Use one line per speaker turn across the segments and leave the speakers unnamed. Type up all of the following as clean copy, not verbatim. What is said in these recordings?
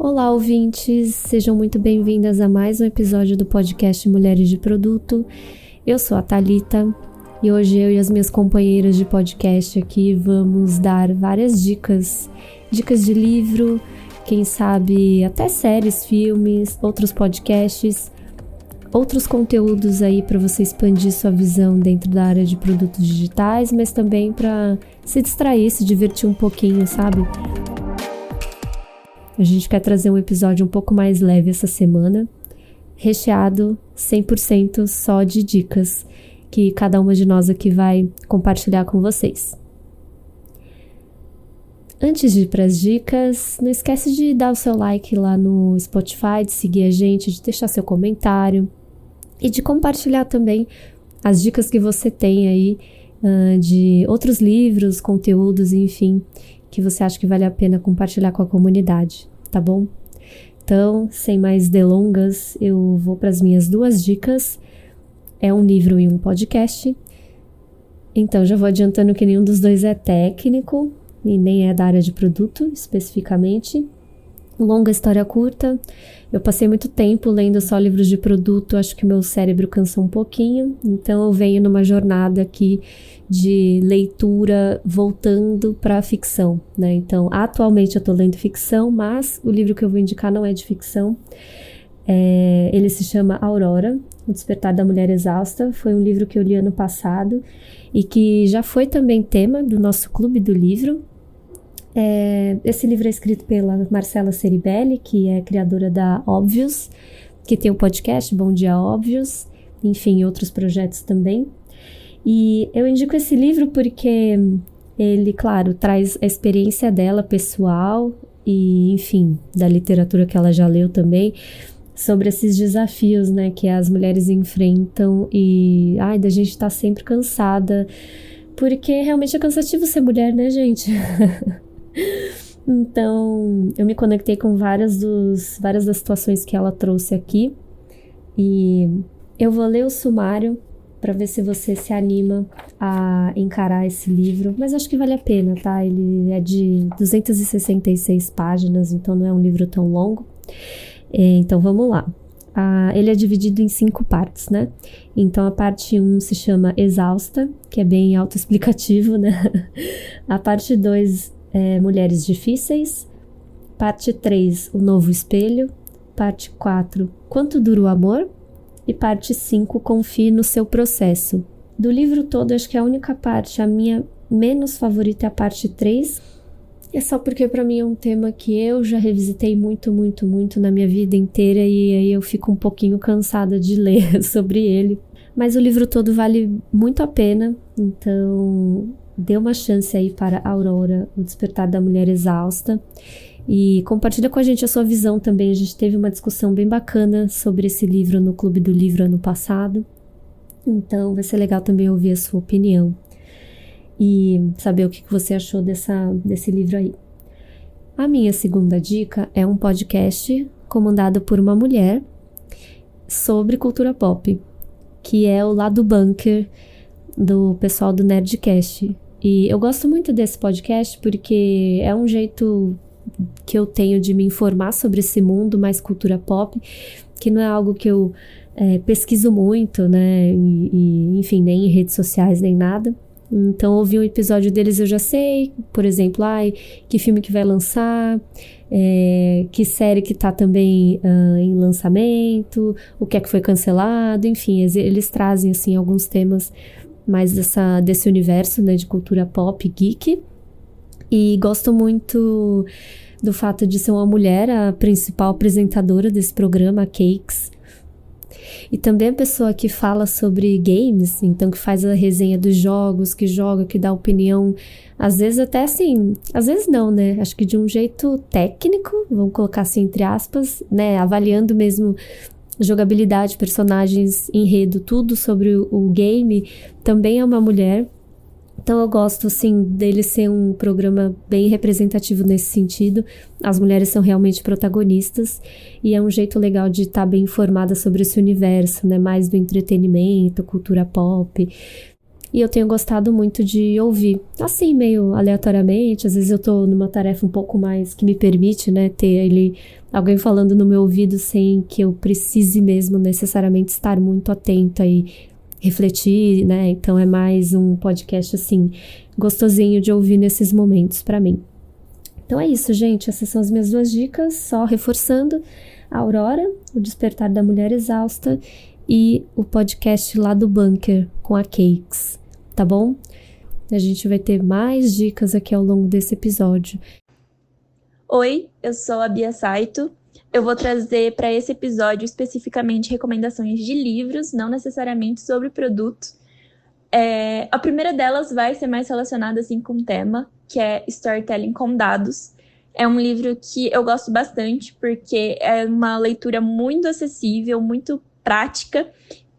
Olá, ouvintes! Sejam muito bem-vindas a mais um episódio do podcast Mulheres de Produto. Eu sou a Thalita e hoje eu e as minhas companheiras de podcast aqui vamos dar várias dicas de livro, quem sabe até séries, filmes, outros podcasts, outros conteúdos aí para você expandir sua visão dentro da área de produtos digitais, mas também para se distrair, se divertir um pouquinho, sabe? A gente quer trazer um episódio um pouco mais leve essa semana, recheado 100% só de dicas que cada uma de nós aqui vai compartilhar com vocês. Antes de ir para as dicas, não esquece de dar o seu like lá no Spotify, de seguir a gente, de deixar seu comentário e de compartilhar também as dicas que você tem aí de outros livros, conteúdos, enfim, que você acha que vale a pena compartilhar com a comunidade, tá bom? Então, sem mais delongas, eu vou para as minhas duas dicas. É um livro e um podcast. Então, já vou adiantando que nenhum dos dois é técnico e nem é da área de produto, especificamente. Longa história curta. Eu passei muito tempo lendo só livros de produto, acho que meu cérebro cansou um pouquinho, então eu venho numa jornada aqui de leitura voltando para a ficção, né? Então, atualmente eu tô lendo ficção, mas o livro que eu vou indicar não é de ficção. Ele se chama Aurora, O Despertar da Mulher Exausta. Foi um livro que eu li ano passado e que já foi também tema do nosso clube do livro. Esse livro é escrito pela Marcela Ceribelli, que é criadora da Óbvios, que tem o podcast Bom Dia Óbvios, enfim, outros projetos também. E eu indico esse livro porque ele, claro, traz a experiência dela pessoal e, enfim, da literatura que ela já leu também, sobre esses desafios, né, que as mulheres enfrentam e, da gente estar sempre cansada, porque realmente é cansativo ser mulher, né, gente? Então, eu me conectei com várias das situações que ela trouxe aqui e eu vou ler o sumário para ver se você se anima a encarar esse livro, mas acho que vale a pena, tá? Ele é de 266 páginas, então não é um livro tão longo. Então, vamos lá. Ele é dividido em 5 partes, né? Então, a parte 1 se chama Exausta, que é bem autoexplicativo, né? A parte 2 é Mulheres Difíceis. Parte 3, O Novo Espelho. Parte 4, Quanto Dura o Amor? E parte 5, Confie no Seu Processo. Do livro todo, acho que a única parte, a minha menos favorita é a parte 3. É só porque pra mim é um tema que eu já revisitei muito na minha vida inteira e aí eu fico um pouquinho cansada de ler sobre ele. Mas o livro todo vale muito a pena, então dê uma chance aí para Aurora, O Despertar da Mulher Exausta. E compartilha com a gente a sua visão também. A gente teve uma discussão bem bacana sobre esse livro no Clube do Livro ano passado. Então vai ser legal também ouvir a sua opinião e saber o que você achou desse livro aí. A minha segunda dica é um podcast comandado por uma mulher sobre cultura pop, que é o Lado Bunker do pessoal do Nerdcast. E eu gosto muito desse podcast porque é um jeito que eu tenho de me informar sobre esse mundo mais cultura pop, que não é algo que eu pesquiso muito, né? Enfim, nem em redes sociais, nem nada. Então, ouvir um episódio deles eu já sei, por exemplo, que filme que vai lançar, que série que tá também em lançamento, o que é que foi cancelado, enfim, eles trazem, assim, alguns temas mais desse universo, né, de cultura pop, geek, e gosto muito do fato de ser uma mulher, a principal apresentadora desse programa, a Cakes, e também a pessoa que fala sobre games, então que faz a resenha dos jogos, que joga, que dá opinião, às vezes até assim, às vezes não, né? Acho que de um jeito técnico, vamos colocar assim entre aspas, né? Avaliando mesmo jogabilidade, personagens, enredo, tudo sobre o game, também é uma mulher. Então eu gosto, assim, dele ser um programa bem representativo nesse sentido. As mulheres são realmente protagonistas e é um jeito legal de estar bem informada sobre esse universo, né? Mais do entretenimento, cultura pop. e eu tenho gostado muito de ouvir, assim, meio aleatoriamente. Às vezes eu tô numa tarefa um pouco mais que me permite, né, ter ali alguém falando no meu ouvido sem que eu precise mesmo necessariamente estar muito atenta e refletir, né? Então é mais um podcast, assim, gostosinho de ouvir nesses momentos pra mim. Então é isso, gente. Essas são as minhas 2 dicas, só reforçando: a Aurora, O Despertar da Mulher Exausta, e o podcast lá do Bunker com a Cakes, tá bom? A gente vai ter mais dicas aqui ao longo desse episódio.
Oi, eu sou a Bia Saito. Eu vou trazer para esse episódio especificamente recomendações de livros, não necessariamente sobre produto. A primeira delas vai ser mais relacionada assim, com o tema, que é Storytelling com Dados. É um livro que eu gosto bastante, porque é uma leitura muito acessível, muito prática,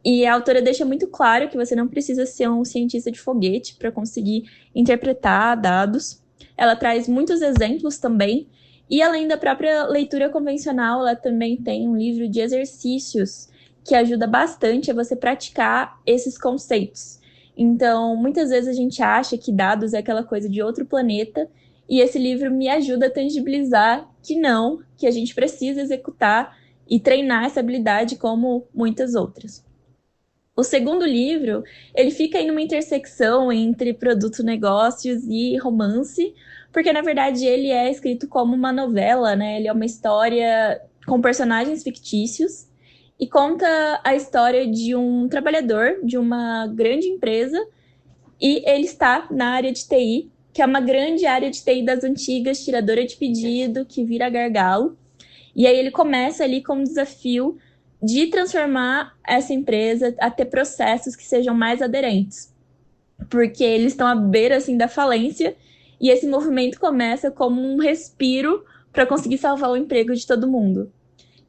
e a autora deixa muito claro que você não precisa ser um cientista de foguete para conseguir interpretar dados. Ela traz muitos exemplos também, e além da própria leitura convencional, ela também tem um livro de exercícios que ajuda bastante a você praticar esses conceitos. Então, muitas vezes a gente acha que dados é aquela coisa de outro planeta, e esse livro me ajuda a tangibilizar que não, que a gente precisa executar e treinar essa habilidade como muitas outras. O segundo livro, ele fica aí numa intersecção entre produto, negócios e romance, porque na verdade ele é escrito como uma novela, né? Ele é uma história com personagens fictícios e conta a história de um trabalhador de uma grande empresa, e ele está na área de TI, que é uma grande área de TI das antigas, tiradora de pedido, que vira gargalo. E aí ele começa ali com um desafio de transformar essa empresa a ter processos que sejam mais aderentes, porque eles estão à beira assim da falência, e esse movimento começa como um respiro para conseguir salvar o emprego de todo mundo.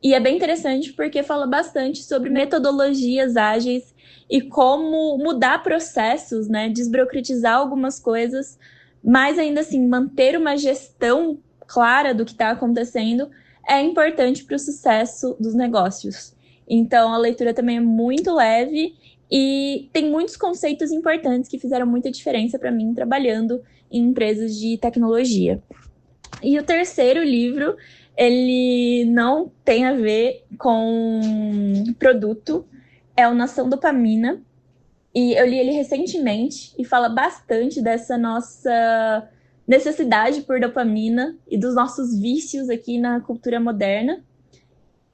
E é bem interessante porque fala bastante sobre metodologias ágeis e como mudar processos, né, desburocratizar algumas coisas, mas ainda assim manter uma gestão clara do que está acontecendo é importante para o sucesso dos negócios. Então, a leitura também é muito leve e tem muitos conceitos importantes que fizeram muita diferença para mim trabalhando em empresas de tecnologia. E o terceiro livro, ele não tem a ver com produto, é o Nação Dopamina. E eu li ele recentemente e fala bastante dessa nossa necessidade por dopamina e dos nossos vícios aqui na cultura moderna.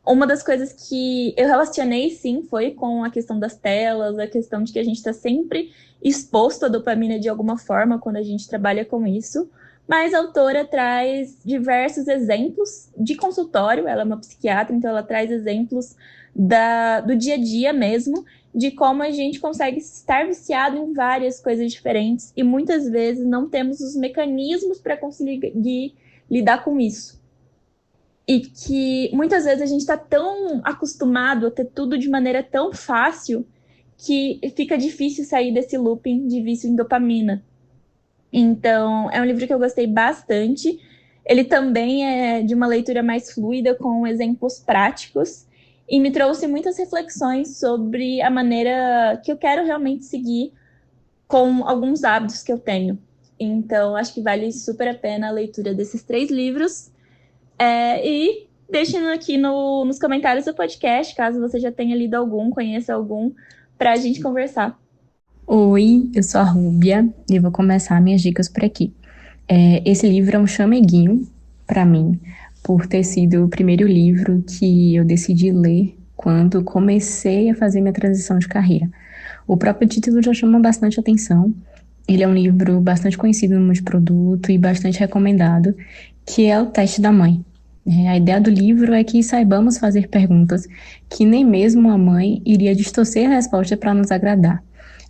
Uma das coisas que eu relacionei, sim, foi com a questão das telas, a questão de que a gente está sempre exposto à dopamina de alguma forma quando a gente trabalha com isso. Mas a autora traz diversos exemplos de consultório, ela é uma psiquiatra, então ela traz exemplos do dia a dia mesmo, de como a gente consegue estar viciado em várias coisas diferentes e muitas vezes não temos os mecanismos para conseguir lidar com isso. E que muitas vezes a gente está tão acostumado a ter tudo de maneira tão fácil que fica difícil sair desse looping de vício em dopamina. Então, é um livro que eu gostei bastante. Ele também é de uma leitura mais fluida, com exemplos práticos, e me trouxe muitas reflexões sobre a maneira que eu quero realmente seguir com alguns hábitos que eu tenho. Então, acho que vale super a pena a leitura desses 3 livros. E deixem aqui nos comentários do podcast, caso você já tenha lido algum, conheça algum, para a gente conversar.
Oi, eu sou a Rúbia e vou começar minhas dicas por aqui. Esse livro é um chameguinho para mim, por ter sido o primeiro livro que eu decidi ler quando comecei a fazer minha transição de carreira. O próprio título já chama bastante atenção. Ele é um livro bastante conhecido no multiproduto e bastante recomendado, que é O Teste da Mãe. A ideia do livro é que saibamos fazer perguntas que nem mesmo a mãe iria distorcer a resposta para nos agradar.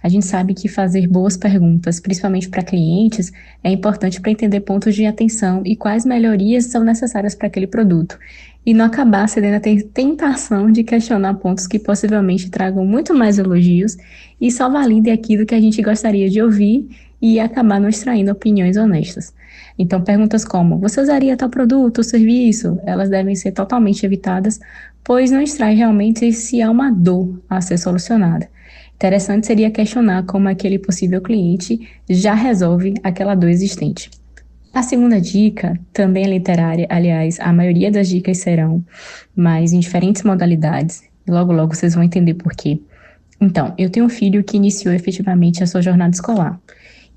A gente sabe que fazer boas perguntas, principalmente para clientes, é importante para entender pontos de atenção e quais melhorias são necessárias para aquele produto, e não acabar cedendo à tentação de questionar pontos que possivelmente tragam muito mais elogios e só validem aquilo que a gente gostaria de ouvir e acabar não extraindo opiniões honestas. Então, perguntas como: você usaria tal produto ou serviço? Elas devem ser totalmente evitadas, pois não extrai realmente se há uma dor a ser solucionada. Interessante seria questionar como aquele possível cliente já resolve aquela dor existente. A segunda dica também é literária, aliás, a maioria das dicas serão, mas em diferentes modalidades. Logo, logo vocês vão entender por quê. Então, eu tenho um filho que iniciou efetivamente a sua jornada escolar.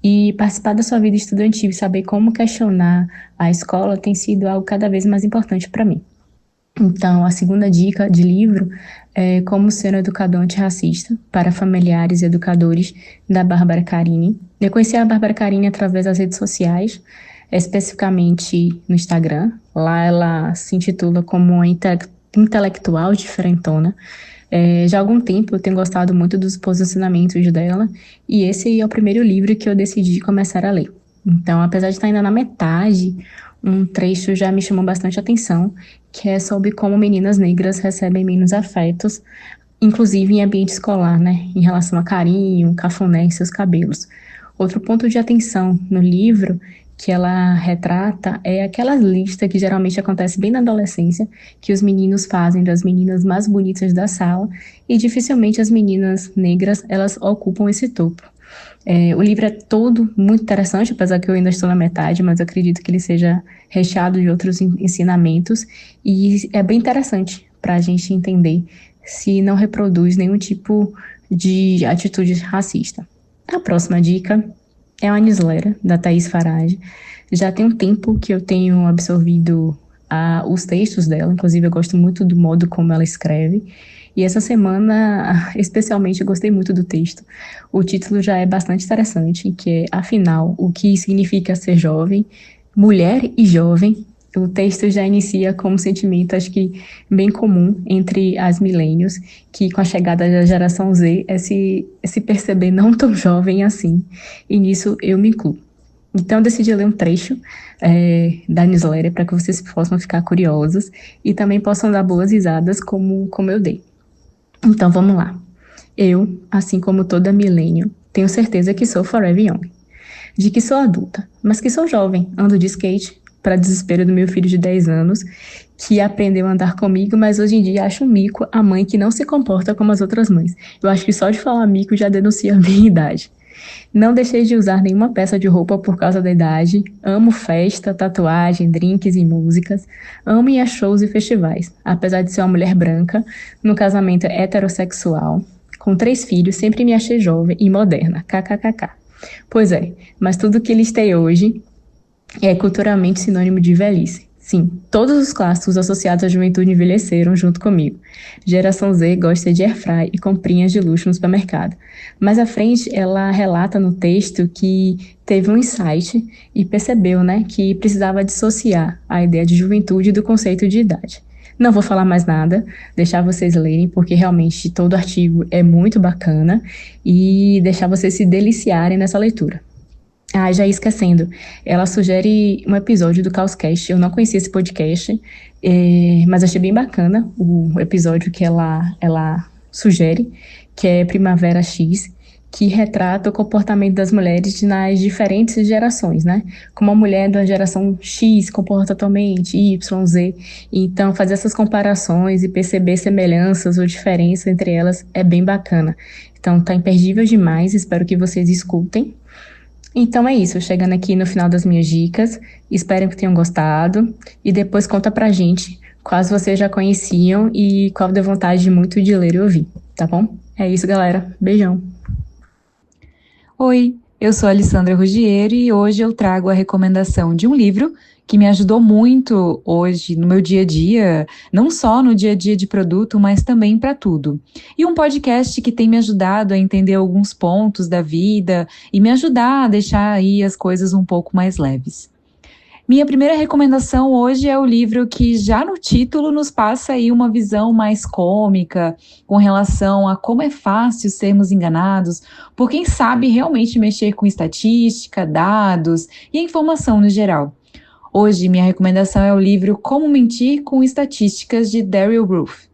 E participar da sua vida estudantil e saber como questionar a escola tem sido algo cada vez mais importante para mim. Então, a segunda dica de livro é Como Ser um Educador Antirracista para Familiares e Educadores, da Bárbara Carini. Eu conheci a Bárbara Carini através das redes sociais, especificamente no Instagram. Lá ela se intitula como uma intelectual diferentona. Já há algum tempo eu tenho gostado muito dos posicionamentos dela, e esse é o primeiro livro que eu decidi começar a ler. Então, apesar de estar ainda na metade, um trecho já me chamou bastante atenção, que é sobre como meninas negras recebem menos afetos, inclusive em ambiente escolar, né, em relação a carinho, cafuné em seus cabelos. Outro ponto de atenção no livro que ela retrata é aquela lista que geralmente acontece bem na adolescência, que os meninos fazem das meninas mais bonitas da sala, e dificilmente as meninas negras, elas ocupam esse topo. O livro é todo muito interessante, apesar que eu ainda estou na metade, mas eu acredito que ele seja recheado de outros ensinamentos, e é bem interessante para a gente entender se não reproduz nenhum tipo de atitude racista. A próxima dica é a newsletter da Thaís Farage. Já tem um tempo que eu tenho absorvido os textos dela, inclusive eu gosto muito do modo como ela escreve, e essa semana, especialmente, eu gostei muito do texto. O título já é bastante interessante, que é, afinal, o que significa ser jovem, mulher e jovem. O texto já inicia com um sentimento, acho que bem comum entre as milênios, que com a chegada da geração Z é se perceber não tão jovem assim, e nisso eu me incluo. Então eu decidi ler um trecho da newsletter para que vocês possam ficar curiosos e também possam dar boas risadas como eu dei. Então vamos lá. Eu, assim como toda milênio, tenho certeza que sou forever young. De que sou adulta, mas que sou jovem, ando de skate, para desespero do meu filho de 10 anos, que aprendeu a andar comigo, mas hoje em dia acho um mico a mãe que não se comporta como as outras mães. Eu acho que só de falar mico já denuncia a minha idade. Não deixei de usar nenhuma peça de roupa por causa da idade. Amo festa, tatuagem, drinks e músicas. Amo ir a shows e festivais. Apesar de ser uma mulher branca, no casamento heterossexual, com 3 filhos, sempre me achei jovem e moderna. KKKK. Pois é, mas tudo que listei hoje é culturalmente sinônimo de velhice. Sim, todos os clássicos associados à juventude envelheceram junto comigo. Geração Z gosta de airfry e comprinhas de luxo no supermercado. Mais à frente, ela relata no texto que teve um insight e percebeu, que precisava dissociar a ideia de juventude do conceito de idade. Não vou falar mais nada, deixar vocês lerem, porque realmente todo artigo é muito bacana, e deixar vocês se deliciarem nessa leitura. Já ia esquecendo, ela sugere um episódio do Caoscast. Eu não conhecia esse podcast, mas achei bem bacana o episódio que ela sugere, que é Primavera X, que retrata o comportamento das mulheres nas diferentes gerações, Como a mulher da geração X se comporta atualmente, Y, Z. Então, fazer essas comparações e perceber semelhanças ou diferenças entre elas é bem bacana. Então, tá imperdível demais, espero que vocês escutem. Então é isso, chegando aqui no final das minhas dicas, espero que tenham gostado, e depois conta pra gente quais vocês já conheciam e qual deu vontade muito de ler e ouvir, tá bom? É isso, galera. Beijão!
Oi, eu sou a Alessandra Ruggiero e hoje eu trago a recomendação de um livro que me ajudou muito hoje no meu dia a dia, não só no dia a dia de produto, mas também para tudo. E um podcast que tem me ajudado a entender alguns pontos da vida e me ajudar a deixar aí as coisas um pouco mais leves. Minha primeira recomendação hoje é o livro que já no título nos passa aí uma visão mais cômica com relação a como é fácil sermos enganados por quem sabe realmente mexer com estatística, dados e a informação no geral. Hoje, minha recomendação é o livro Como Mentir com Estatísticas, de Daryl Roof.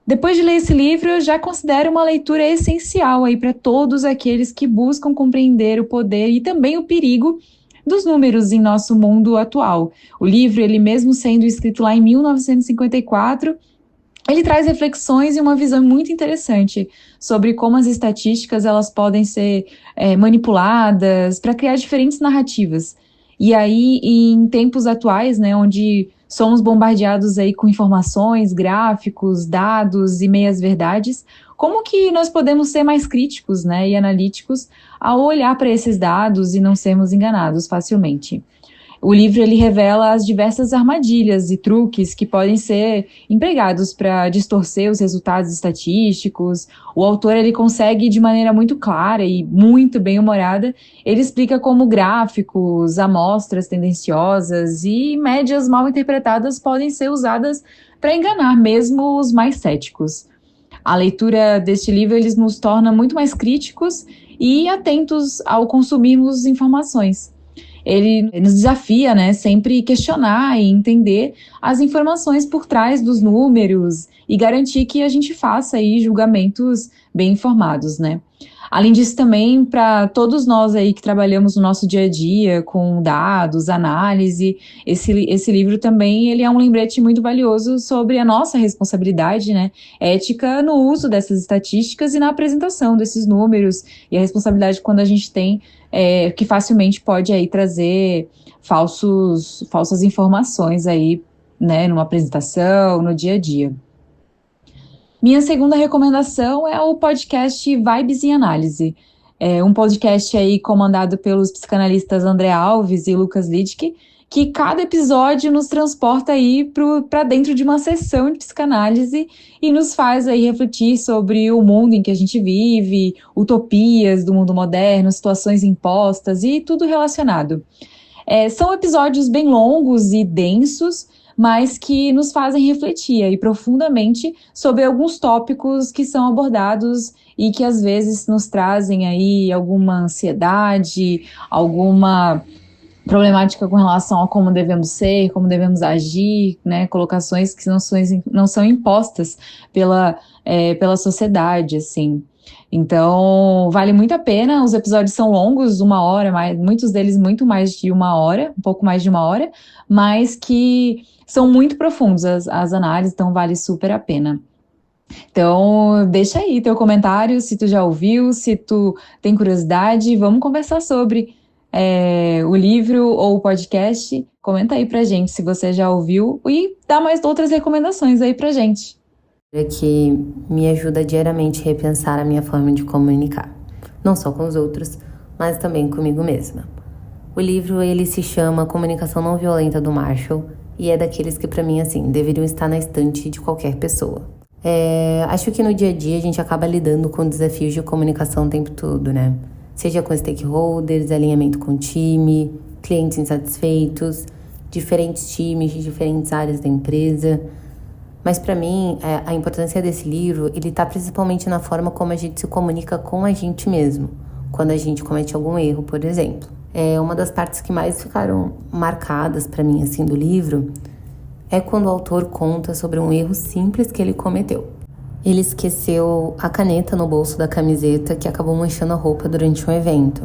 Depois de ler esse livro, eu já considero uma leitura essencial aí para todos aqueles que buscam compreender o poder e também o perigo dos números em nosso mundo atual. O livro, ele mesmo sendo escrito lá em 1954, ele traz reflexões e uma visão muito interessante sobre como as estatísticas elas podem ser manipuladas para criar diferentes narrativas. E aí, em tempos atuais, né, onde somos bombardeados aí com informações, gráficos, dados e meias-verdades, como que nós podemos ser mais críticos, né, e analíticos ao olhar para esses dados e não sermos enganados facilmente? O livro ele revela as diversas armadilhas e truques que podem ser empregados para distorcer os resultados estatísticos. O autor ele consegue, de maneira muito clara e muito bem-humorada, ele explica como gráficos, amostras tendenciosas e médias mal interpretadas podem ser usadas para enganar mesmo os mais céticos. A leitura deste livro ele nos torna muito mais críticos e atentos ao consumirmos informações. Ele nos desafia, né, sempre questionar e entender as informações por trás dos números e garantir que a gente faça aí julgamentos bem informados, né. Além disso também, para todos nós aí que trabalhamos no nosso dia a dia com dados, análise, esse livro também ele é um lembrete muito valioso sobre a nossa responsabilidade, né, ética no uso dessas estatísticas e na apresentação desses números e a responsabilidade quando a gente tem que facilmente pode aí trazer falsas informações aí, né, numa apresentação, no dia a dia. Minha segunda recomendação é o podcast Vibes em Análise. É um podcast aí comandado pelos psicanalistas André Alves e Lucas Lidke, que cada episódio nos transporta aí para dentro de uma sessão de psicanálise e nos faz aí refletir sobre o mundo em que a gente vive, utopias do mundo moderno, situações impostas e tudo relacionado. São episódios bem longos e densos, mas que nos fazem refletir aí profundamente sobre alguns tópicos que são abordados e que às vezes nos trazem aí alguma ansiedade, alguma problemática com relação a como devemos ser, como devemos agir, né, colocações que não são impostas pela sociedade, assim. Então, vale muito a pena, os episódios são longos, 1 hora, muitos deles muito mais de 1 hora, um pouco mais de 1 hora, mas que são muito profundos as análises, então vale super a pena. Então, deixa aí teu comentário, se tu já ouviu, se tu tem curiosidade, vamos conversar sobre o livro ou o podcast. Comenta aí pra gente se você já ouviu e dá mais outras recomendações aí pra gente.
Que me ajuda diariamente a repensar a minha forma de comunicar, não só com os outros, mas também comigo mesma. O livro ele se chama Comunicação Não Violenta do Marshall e é daqueles que pra mim assim deveriam estar na estante de qualquer pessoa. Acho que no dia a dia a gente acaba lidando com desafios de comunicação o tempo todo, né? Seja com stakeholders, alinhamento com o time, clientes insatisfeitos, diferentes times de diferentes áreas da empresa. Mas para mim, a importância desse livro, ele tá principalmente na forma como a gente se comunica com a gente mesmo, quando a gente comete algum erro, por exemplo. Uma das partes que mais ficaram marcadas para mim, assim, do livro, é quando o autor conta sobre um erro simples que ele cometeu. Ele esqueceu a caneta no bolso da camiseta que acabou manchando a roupa durante um evento.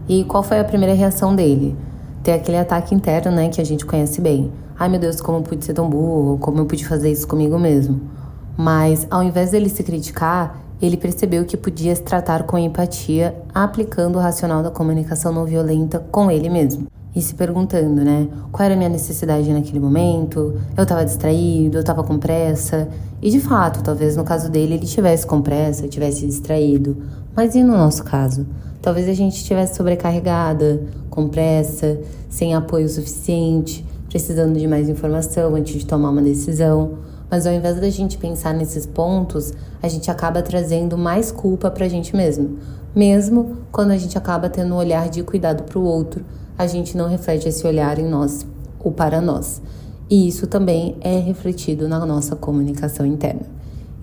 E qual foi a primeira reação dele? Ter aquele ataque interno, né, que a gente conhece bem. Ai meu Deus, como eu pude ser tão burro, como eu pude fazer isso comigo mesmo. Mas ao invés dele se criticar, ele percebeu que podia se tratar com empatia, aplicando o racional da comunicação não violenta com ele mesmo. E se perguntando, né, qual era a minha necessidade naquele momento, eu estava distraído, eu estava com pressa. E de fato, talvez no caso dele ele estivesse com pressa, estivesse distraído. Mas e no nosso caso? Talvez a gente estivesse sobrecarregada, com pressa, sem apoio suficiente, precisando de mais informação antes de tomar uma decisão. Mas ao invés da gente pensar nesses pontos, a gente acaba trazendo mais culpa pra gente mesmo. Mesmo quando a gente acaba tendo um olhar de cuidado pro outro, a gente não reflete esse olhar em nós ou para nós. E isso também é refletido na nossa comunicação interna.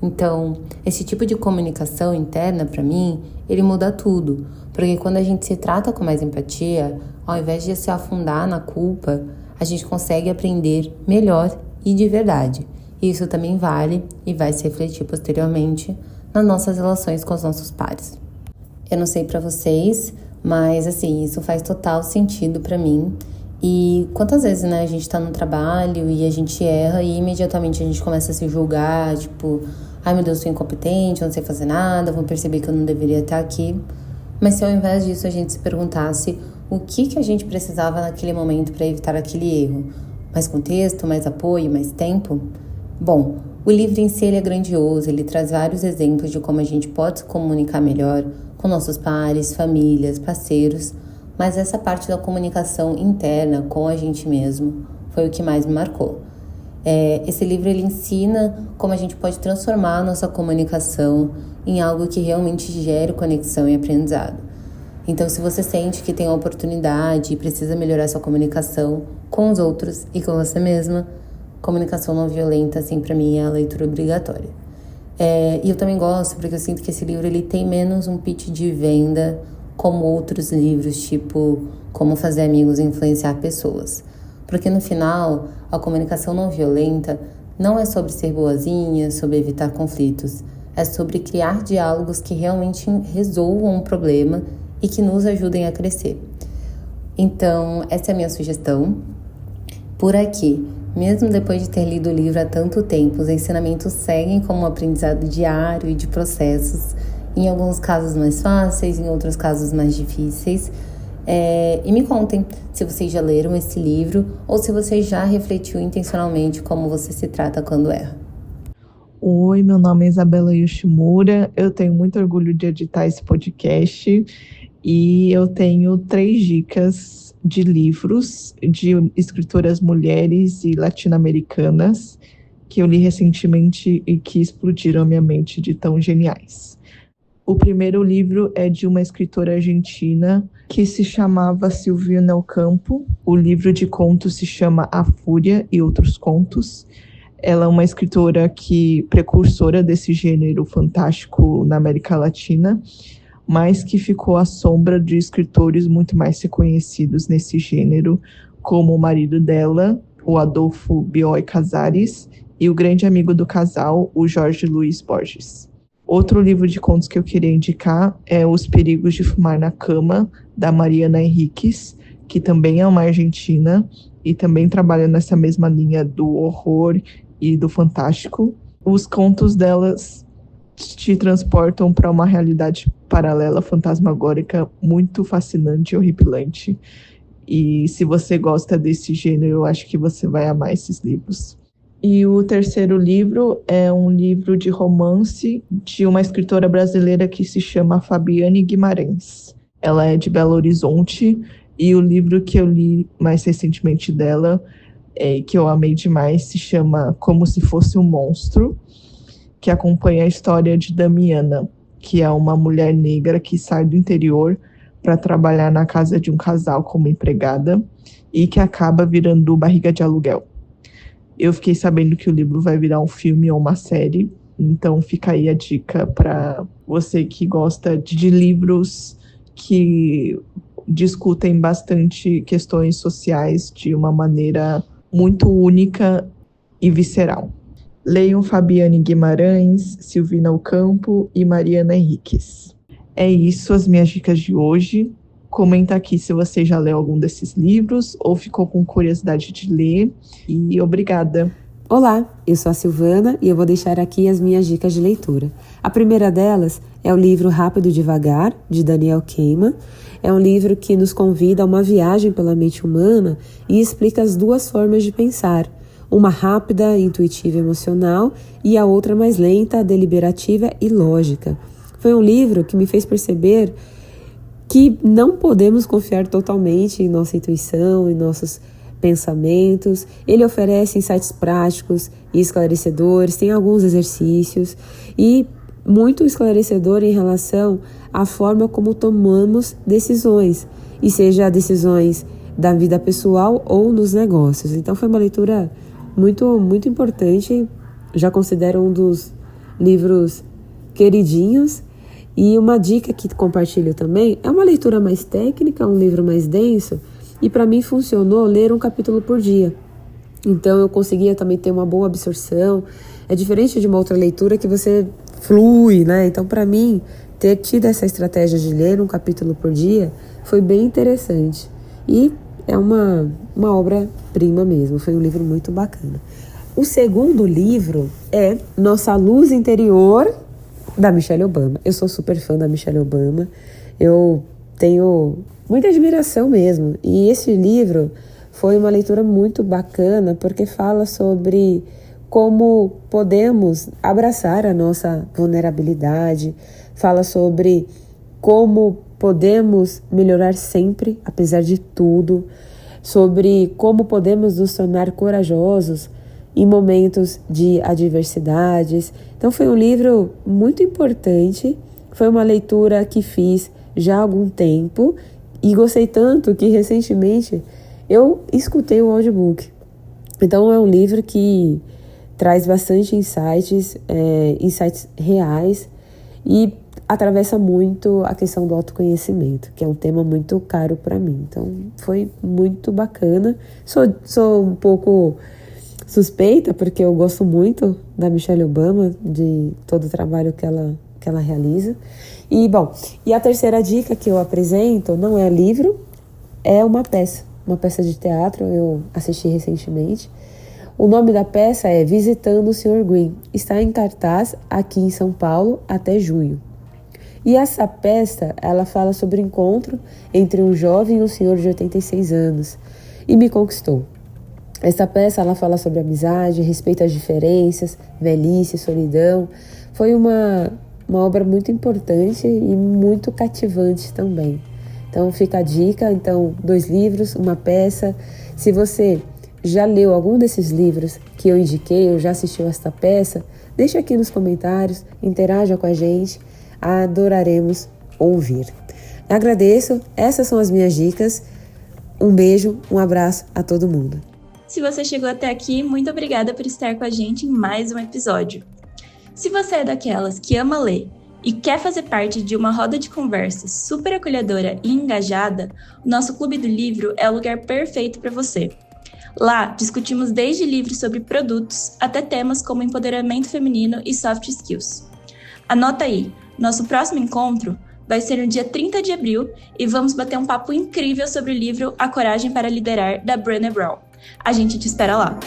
Então, esse tipo de comunicação interna, para mim, ele muda tudo. Porque quando a gente se trata com mais empatia, ao invés de se afundar na culpa, a gente consegue aprender melhor e de verdade. E isso também vale e vai se refletir posteriormente nas nossas relações com os nossos pares. Eu não sei para vocês, mas assim, isso faz total sentido para mim. E quantas vezes, né, a gente tá no trabalho e a gente erra e imediatamente a gente começa a se julgar, tipo, ai meu Deus, sou incompetente, eu não sei fazer nada, vou perceber que eu não deveria estar aqui. Mas se ao invés disso a gente se perguntasse o que a gente precisava naquele momento para evitar aquele erro, mais contexto, mais apoio, mais tempo? Bom, o livro em si ele é grandioso, ele traz vários exemplos de como a gente pode se comunicar melhor com nossos pares, famílias, parceiros, mas essa parte da comunicação interna com a gente mesmo foi o que mais me marcou. Esse livro ele ensina como a gente pode transformar a nossa comunicação em algo que realmente gere conexão e aprendizado. Então, se você sente que tem a oportunidade e precisa melhorar sua comunicação com os outros e com você mesma, Comunicação Não Violenta, assim, pra mim, é a leitura obrigatória. E eu também gosto, porque eu sinto que esse livro ele tem menos um pitch de venda como outros livros, tipo Como Fazer Amigos e Influenciar Pessoas. Porque no final, a comunicação não violenta não é sobre ser boazinha, sobre evitar conflitos. É sobre criar diálogos que realmente resolvam um problema e que nos ajudem a crescer. Então, essa é a minha sugestão. Por aqui, mesmo depois de ter lido o livro há tanto tempo, os ensinamentos seguem como um aprendizado diário e de processos, em alguns casos mais fáceis, em outros casos mais difíceis. E me contem se vocês já leram esse livro ou se você já refletiu intencionalmente como você se trata quando erra.
Oi, meu nome é Isabela Yoshimura, eu tenho muito orgulho de editar esse podcast e eu tenho 3 dicas de livros de escritoras mulheres e latino-americanas que eu li recentemente e que explodiram a minha mente de tão geniais. O primeiro livro é de uma escritora argentina que se chamava Silvina Ocampo. O livro de contos se chama A Fúria e Outros Contos. Ela é uma escritora precursora desse gênero fantástico na América Latina, mas que ficou à sombra de escritores muito mais reconhecidos nesse gênero, como o marido dela, o Adolfo Bioy Casares, e o grande amigo do casal, o Jorge Luis Borges. Outro livro de contos que eu queria indicar é Os Perigos de Fumar na Cama, da Mariana Henriques, que também é uma argentina e também trabalha nessa mesma linha do horror e do fantástico. Os contos delas te transportam para uma realidade paralela, fantasmagórica, muito fascinante e horripilante. E se você gosta desse gênero, eu acho que você vai amar esses livros. E o terceiro livro é um livro de romance de uma escritora brasileira que se chama Fabiane Guimarães. Ela é de Belo Horizonte e o livro que eu li mais recentemente dela, que eu amei demais, se chama Como Se Fosse um Monstro, que acompanha a história de Damiana, que é uma mulher negra que sai do interior para trabalhar na casa de um casal como empregada e que acaba virando barriga de aluguel. Eu fiquei sabendo que o livro vai virar um filme ou uma série, então fica aí a dica para você que gosta de livros que discutem bastante questões sociais de uma maneira muito única e visceral. Leiam Fabiane Guimarães, Silvina Ocampo e Mariana Henriques. É isso, as minhas dicas de hoje. Comenta aqui se você já leu algum desses livros ou ficou com curiosidade de ler. E obrigada.
Olá, eu sou a Silvana e eu vou deixar aqui as minhas dicas de leitura. A primeira delas é o livro Rápido e Devagar, de Daniel Kahneman. É um livro que nos convida a uma viagem pela mente humana e explica as 2 formas de pensar. Uma rápida, intuitiva e emocional e a outra mais lenta, deliberativa e lógica. Foi um livro que me fez perceber que não podemos confiar totalmente em nossa intuição, em nossos pensamentos. Ele oferece insights práticos e esclarecedores, tem alguns exercícios e muito esclarecedor em relação à forma como tomamos decisões, e seja decisões da vida pessoal ou nos negócios. Então foi uma leitura muito, muito importante, já considero um dos livros queridinhos. E uma dica que compartilho também, é uma leitura mais técnica, um livro mais denso, e para mim funcionou ler um capítulo por dia. Então eu conseguia também ter uma boa absorção. É diferente de uma outra leitura que você flui, né? Então para mim, ter tido essa estratégia de ler um capítulo por dia foi bem interessante. E é uma obra-prima mesmo, foi um livro muito bacana. O segundo livro é Nossa Luz Interior, da Michelle Obama. Eu sou super fã da Michelle Obama, eu tenho muita admiração mesmo. E esse livro foi uma leitura muito bacana, porque fala sobre como podemos abraçar a nossa vulnerabilidade, fala sobre como podemos melhorar sempre, apesar de tudo, sobre como podemos nos tornar corajosos em momentos de adversidades. Então foi um livro muito importante, foi uma leitura que fiz já há algum tempo e gostei tanto que recentemente eu escutei o audiobook. Então é um livro que traz bastante insights reais e atravessa muito a questão do autoconhecimento, que é um tema muito caro para mim. Então foi muito bacana. Sou um pouco suspeita, porque eu gosto muito da Michelle Obama, de todo o trabalho que ela realiza. E, bom, a terceira dica que eu apresento não é livro, é uma peça de teatro, eu assisti recentemente. O nome da peça é Visitando o Sr. Green. Está em cartaz aqui em São Paulo até junho. E essa peça, ela fala sobre o encontro entre um jovem e um senhor de 86 anos. E me conquistou. Essa peça, ela fala sobre amizade, respeito às diferenças, velhice, solidão. Foi uma obra muito importante e muito cativante também. Então fica a dica, 2 livros, uma peça. Se você já leu algum desses livros que eu indiquei, ou já assistiu esta peça, deixa aqui nos comentários, interaja com a gente, adoraremos ouvir. Agradeço, essas são as minhas dicas. Um beijo, um abraço a todo mundo.
Se você chegou até aqui, muito obrigada por estar com a gente em mais um episódio. Se você é daquelas que ama ler e quer fazer parte de uma roda de conversa super acolhedora e engajada, o nosso Clube do Livro é o lugar perfeito para você. Lá, discutimos desde livros sobre produtos até temas como empoderamento feminino e soft skills. Anota aí, nosso próximo encontro vai ser no dia 30 de abril e vamos bater um papo incrível sobre o livro A Coragem para Liderar, da Brené Brown. A gente te espera lá!